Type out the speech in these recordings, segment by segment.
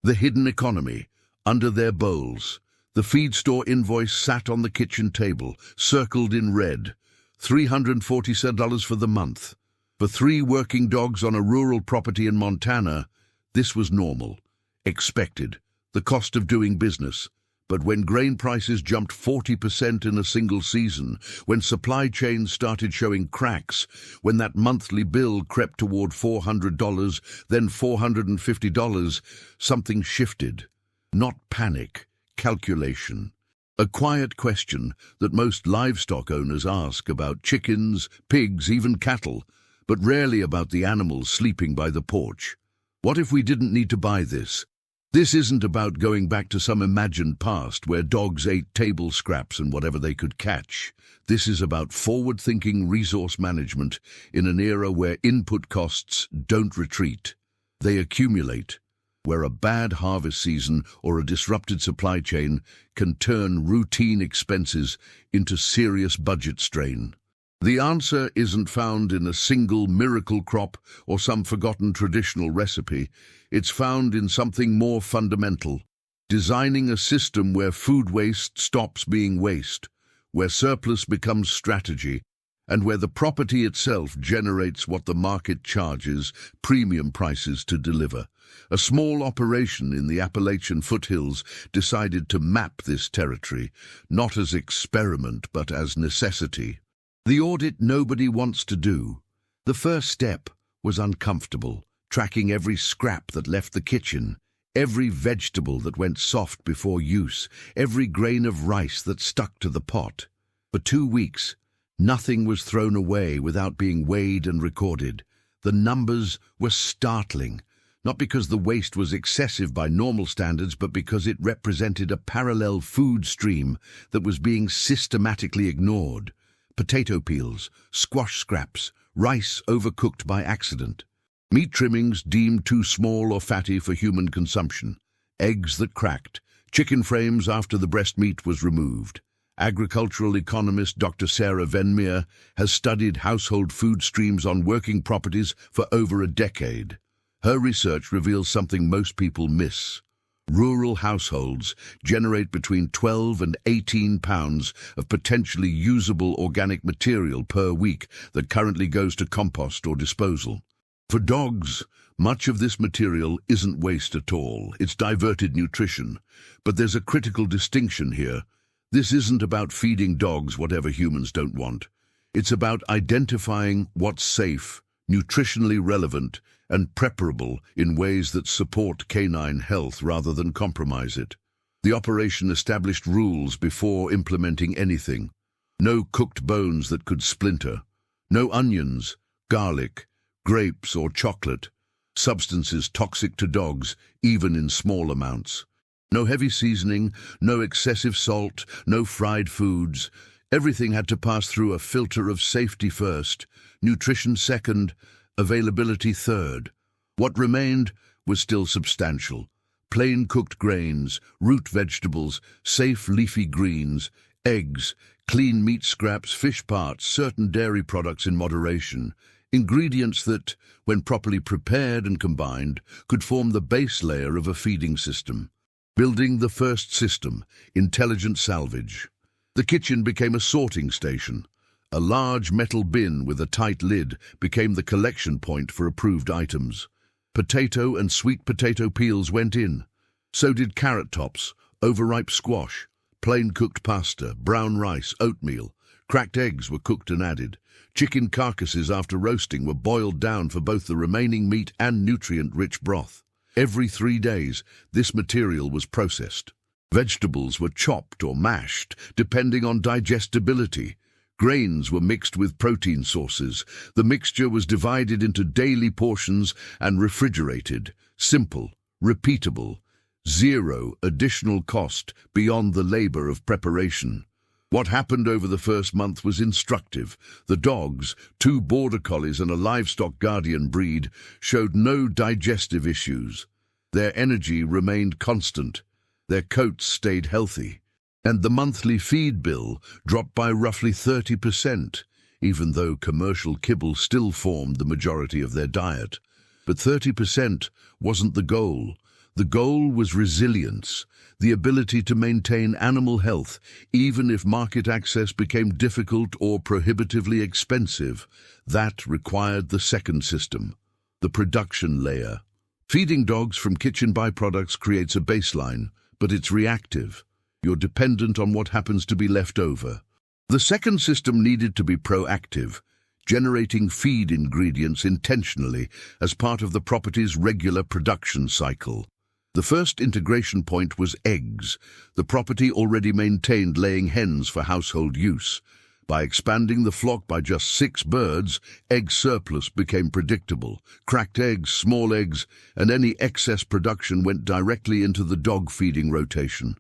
The hidden economy, under their bowls. The feed store invoice sat on the kitchen table, circled in red. $347 for the month. For 3 working dogs on a rural property in Montana, this was normal, expected, the cost of doing business. But when grain prices jumped 40% in a single season, when supply chains started showing cracks, when that monthly bill crept toward $400, then $450, something shifted. Not panic, calculation. A quiet question that most livestock owners ask about chickens, pigs, even cattle, but rarely about the animals sleeping by the porch. What if we didn't need to buy this? This isn't about going back to some imagined past where dogs ate table scraps and whatever they could catch. This is about forward-thinking resource management in an era where input costs don't retreat. They accumulate, where a bad harvest season or a disrupted supply chain can turn routine expenses into serious budget strain. The answer isn't found in a single miracle crop or some forgotten traditional recipe. It's found in something more fundamental. Designing a system where food waste stops being waste, where surplus becomes strategy, and where the property itself generates what the market charges premium prices to deliver. A small operation in the Appalachian foothills decided to map this territory, not as experiment but as necessity. The audit nobody wants to do. The first step was uncomfortable, tracking every scrap that left the kitchen, every vegetable that went soft before use, every grain of rice that stuck to the pot. For 2 weeks, nothing was thrown away without being weighed and recorded. The numbers were startling, not because the waste was excessive by normal standards, but because it represented a parallel food stream that was being systematically ignored. Potato peels, squash scraps, rice overcooked by accident. Meat trimmings deemed too small or fatty for human consumption. Eggs that cracked. Chicken frames after the breast meat was removed. Agricultural economist Dr. Sarah Venmeer has studied household food streams on working properties for over a decade. Her research reveals something most people miss. Rural households generate between 12 and 18 pounds of potentially usable organic material per week that currently goes to compost or disposal. For dogs, much of this material isn't waste at all. It's diverted nutrition. But there's a critical distinction here. This isn't about feeding dogs whatever humans don't want. It's about identifying what's safe, nutritionally relevant, and preparable in ways that support canine health rather than compromise it. The operation established rules before implementing anything. No cooked bones that could splinter. No onions, garlic, grapes, or chocolate. Substances toxic to dogs, even in small amounts. No heavy seasoning, no excessive salt, no fried foods. Everything had to pass through a filter of safety first, nutrition second, availability third. What remained was still substantial. Plain cooked grains, root vegetables, safe leafy greens, eggs, clean meat scraps, fish parts, certain dairy products in moderation. Ingredients that, when properly prepared and combined, could form the base layer of a feeding system. Building the first system, intelligent salvage. The kitchen became a sorting station. A large metal bin with a tight lid became the collection point for approved items. Potato and sweet potato peels went in. So did carrot tops, overripe squash, plain cooked pasta, brown rice, oatmeal. Cracked eggs were cooked and added. Chicken carcasses after roasting were boiled down for both the remaining meat and nutrient-rich broth. Every 3 days, this material was processed. Vegetables were chopped or mashed, depending on digestibility. Grains were mixed with protein sources. The mixture was divided into daily portions and refrigerated. Simple, repeatable, zero additional cost beyond the labor of preparation. What happened over the first month was instructive. The dogs, 2 border collies and a livestock guardian breed, showed no digestive issues. Their energy remained constant. Their coats stayed healthy. And the monthly feed bill dropped by roughly 30%, even though commercial kibble still formed the majority of their diet. But 30% wasn't the goal. The goal was resilience, the ability to maintain animal health even if market access became difficult or prohibitively expensive. That required the second system, the production layer. Feeding dogs from kitchen byproducts creates a baseline, but it's reactive. You're dependent on what happens to be left over. The second system needed to be proactive, generating feed ingredients intentionally as part of the property's regular production cycle. The first integration point was eggs. The property already maintained laying hens for household use. By expanding the flock by just 6 birds, egg surplus became predictable. Cracked eggs, small eggs, and any excess production went directly into the dog feeding rotation.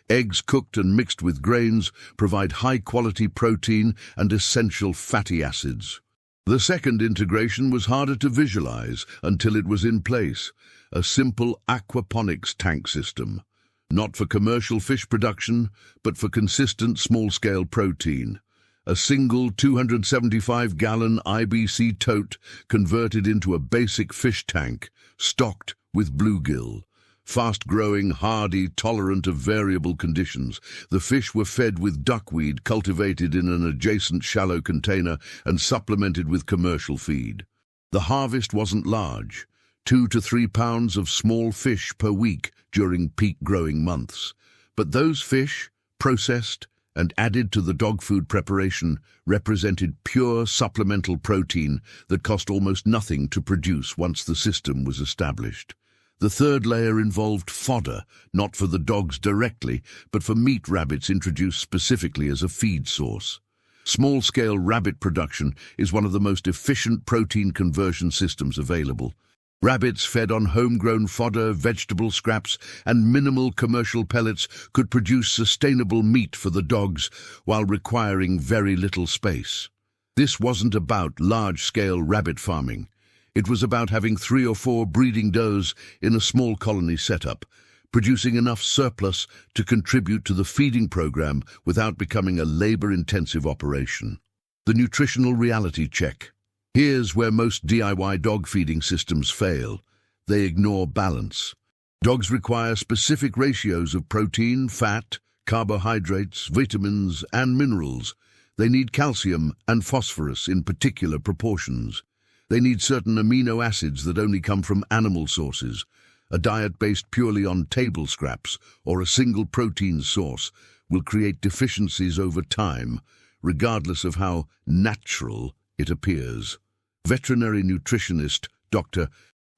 Eggs cooked and mixed with grains provide high-quality protein and essential fatty acids. The second integration was harder to visualize until it was in place. A simple aquaponics tank system, not for commercial fish production, but for consistent small-scale protein. A single 275-gallon IBC tote converted into a basic fish tank, stocked with bluegill. Fast-growing, hardy, tolerant of variable conditions, the fish were fed with duckweed cultivated in an adjacent shallow container and supplemented with commercial feed. The harvest wasn't large, 2 to 3 pounds of small fish per week during peak growing months. But those fish, processed and added to the dog food preparation, represented pure supplemental protein that cost almost nothing to produce once the system was established. The third layer involved fodder, not for the dogs directly, but for meat rabbits introduced specifically as a feed source. Small-scale rabbit production is one of the most efficient protein conversion systems available. Rabbits fed on homegrown fodder, vegetable scraps, and minimal commercial pellets could produce sustainable meat for the dogs while requiring very little space. This wasn't about large-scale rabbit farming. It was about having 3 or 4 breeding does in a small colony setup, producing enough surplus to contribute to the feeding program without becoming a labor-intensive operation. The nutritional reality check. Here's where most DIY dog feeding systems fail. They ignore balance. Dogs require specific ratios of protein, fat, carbohydrates, vitamins, and minerals. They need calcium and phosphorus in particular proportions. They need certain amino acids that only come from animal sources. A diet based purely on table scraps or a single protein source will create deficiencies over time, regardless of how natural it appears. Veterinary nutritionist Dr.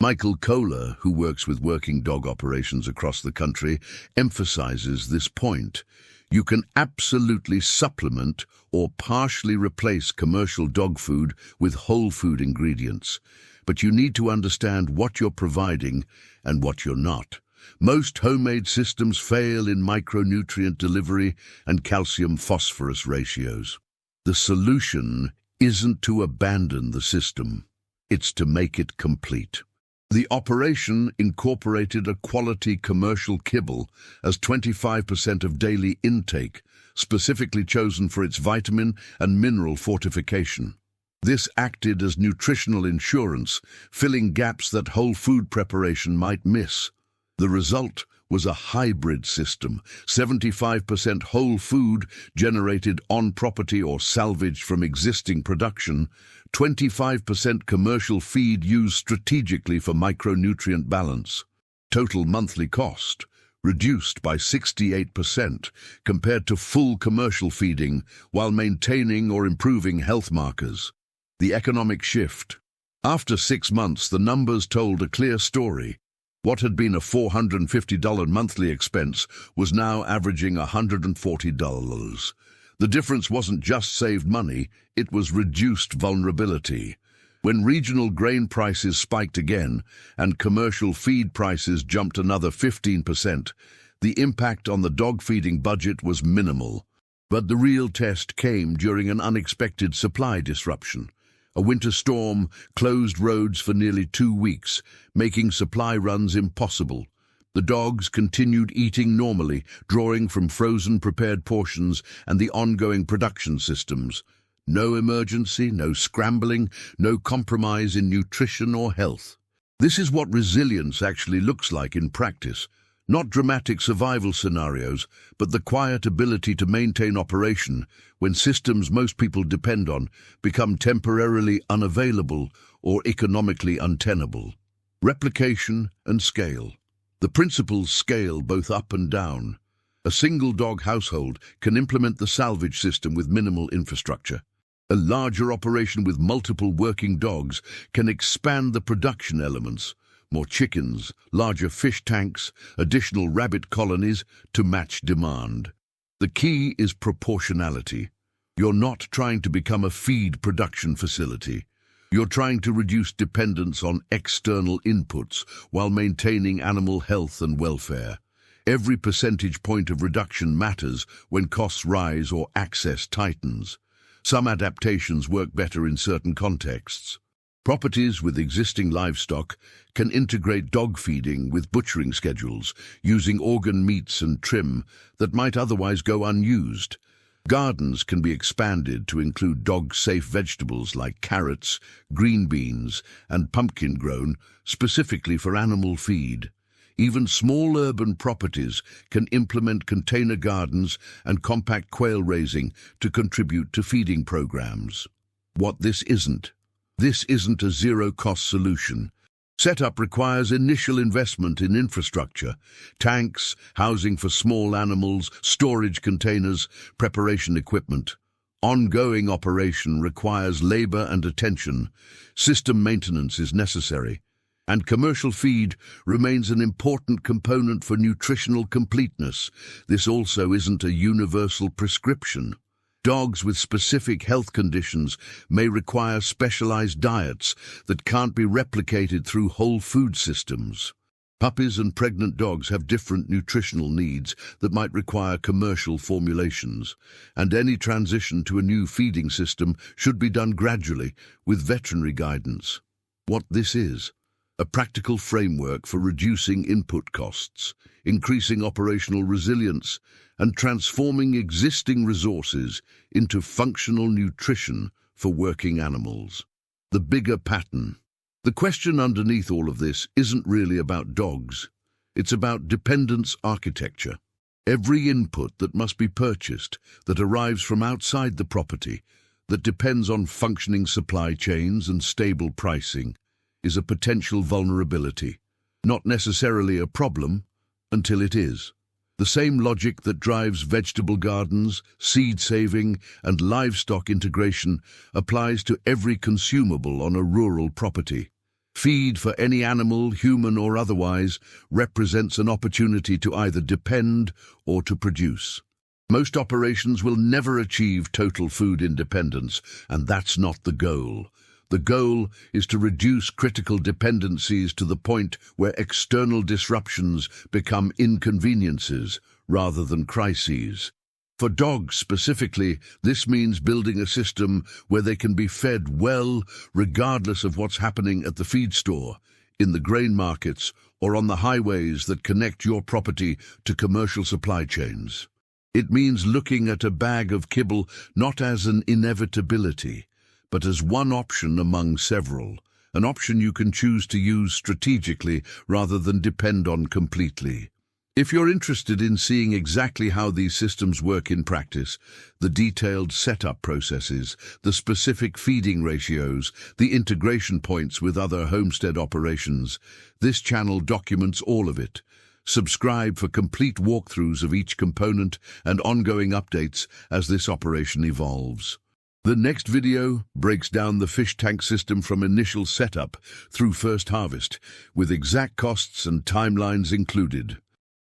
Michael Kohler, who works with working dog operations across the country, emphasizes this point. You can absolutely supplement or partially replace commercial dog food with whole food ingredients, but you need to understand what you're providing and what you're not. Most homemade systems fail in micronutrient delivery and calcium-phosphorus ratios. The solution isn't to abandon the system, it's to make it complete. The operation incorporated a quality commercial kibble as 25% of daily intake, specifically chosen for its vitamin and mineral fortification. This acted as nutritional insurance, filling gaps that whole food preparation might miss. The result was a hybrid system, 75% whole food generated on property or salvaged from existing production, 25% commercial feed used strategically for micronutrient balance. Total monthly cost reduced by 68% compared to full commercial feeding while maintaining or improving health markers. The economic shift. After 6 months, the numbers told a clear story. What had been a $450 monthly expense was now averaging $140. The difference wasn't just saved money, it was reduced vulnerability. When regional grain prices spiked again and commercial feed prices jumped another 15%, the impact on the dog feeding budget was minimal. But the real test came during an unexpected supply disruption. A winter storm closed roads for nearly 2 weeks, making supply runs impossible. The dogs continued eating normally, drawing from frozen prepared portions and the ongoing production systems. No emergency, no scrambling, no compromise in nutrition or health. This is what resilience actually looks like in practice. Not dramatic survival scenarios, but the quiet ability to maintain operation when systems most people depend on become temporarily unavailable or economically untenable. Replication and scale. The principles scale both up and down. A single-dog household can implement the salvage system with minimal infrastructure. A larger operation with multiple working dogs can expand the production elements, more chickens, larger fish tanks, additional rabbit colonies to match demand. The key is proportionality. You're not trying to become a feed production facility. You're trying to reduce dependence on external inputs while maintaining animal health and welfare. Every percentage point of reduction matters when costs rise or access tightens. Some adaptations work better in certain contexts. Properties with existing livestock can integrate dog feeding with butchering schedules, using organ meats and trim that might otherwise go unused. Gardens can be expanded to include dog-safe vegetables like carrots, green beans, and pumpkin grown specifically for animal feed. Even small urban properties can implement container gardens and compact quail raising to contribute to feeding programs. What this isn't a zero-cost solution. Setup requires initial investment in infrastructure, tanks, housing for small animals, storage containers, preparation equipment. Ongoing operation requires labor and attention. System maintenance is necessary. And commercial feed remains an important component for nutritional completeness. This also isn't a universal prescription. Dogs with specific health conditions may require specialized diets that can't be replicated through whole food systems. Puppies and pregnant dogs have different nutritional needs that might require commercial formulations, and any transition to a new feeding system should be done gradually with veterinary guidance. What this is: a practical framework for reducing input costs, increasing operational resilience, and transforming existing resources into functional nutrition for working animals. The bigger pattern. The question underneath all of this isn't really about dogs. It's about dependence architecture. Every input that must be purchased, that arrives from outside the property, that depends on functioning supply chains and stable pricing, is a potential vulnerability, not necessarily a problem until it is. The same logic that drives vegetable gardens, seed saving, and livestock integration applies to every consumable on a rural property. Feed for any animal, human or otherwise, represents an opportunity to either depend or to produce. Most operations will never achieve total food independence, and that's not the goal. The goal is to reduce critical dependencies to the point where external disruptions become inconveniences rather than crises. For dogs specifically, this means building a system where they can be fed well regardless of what's happening at the feed store, in the grain markets, or on the highways that connect your property to commercial supply chains. It means looking at a bag of kibble not as an inevitability, but as one option among several, an option you can choose to use strategically rather than depend on completely. If you're interested in seeing exactly how these systems work in practice, the detailed setup processes, the specific feeding ratios, the integration points with other homestead operations, this channel documents all of it. Subscribe for complete walkthroughs of each component and ongoing updates as this operation evolves. The next video breaks down the fish tank system from initial setup through first harvest, with exact costs and timelines included.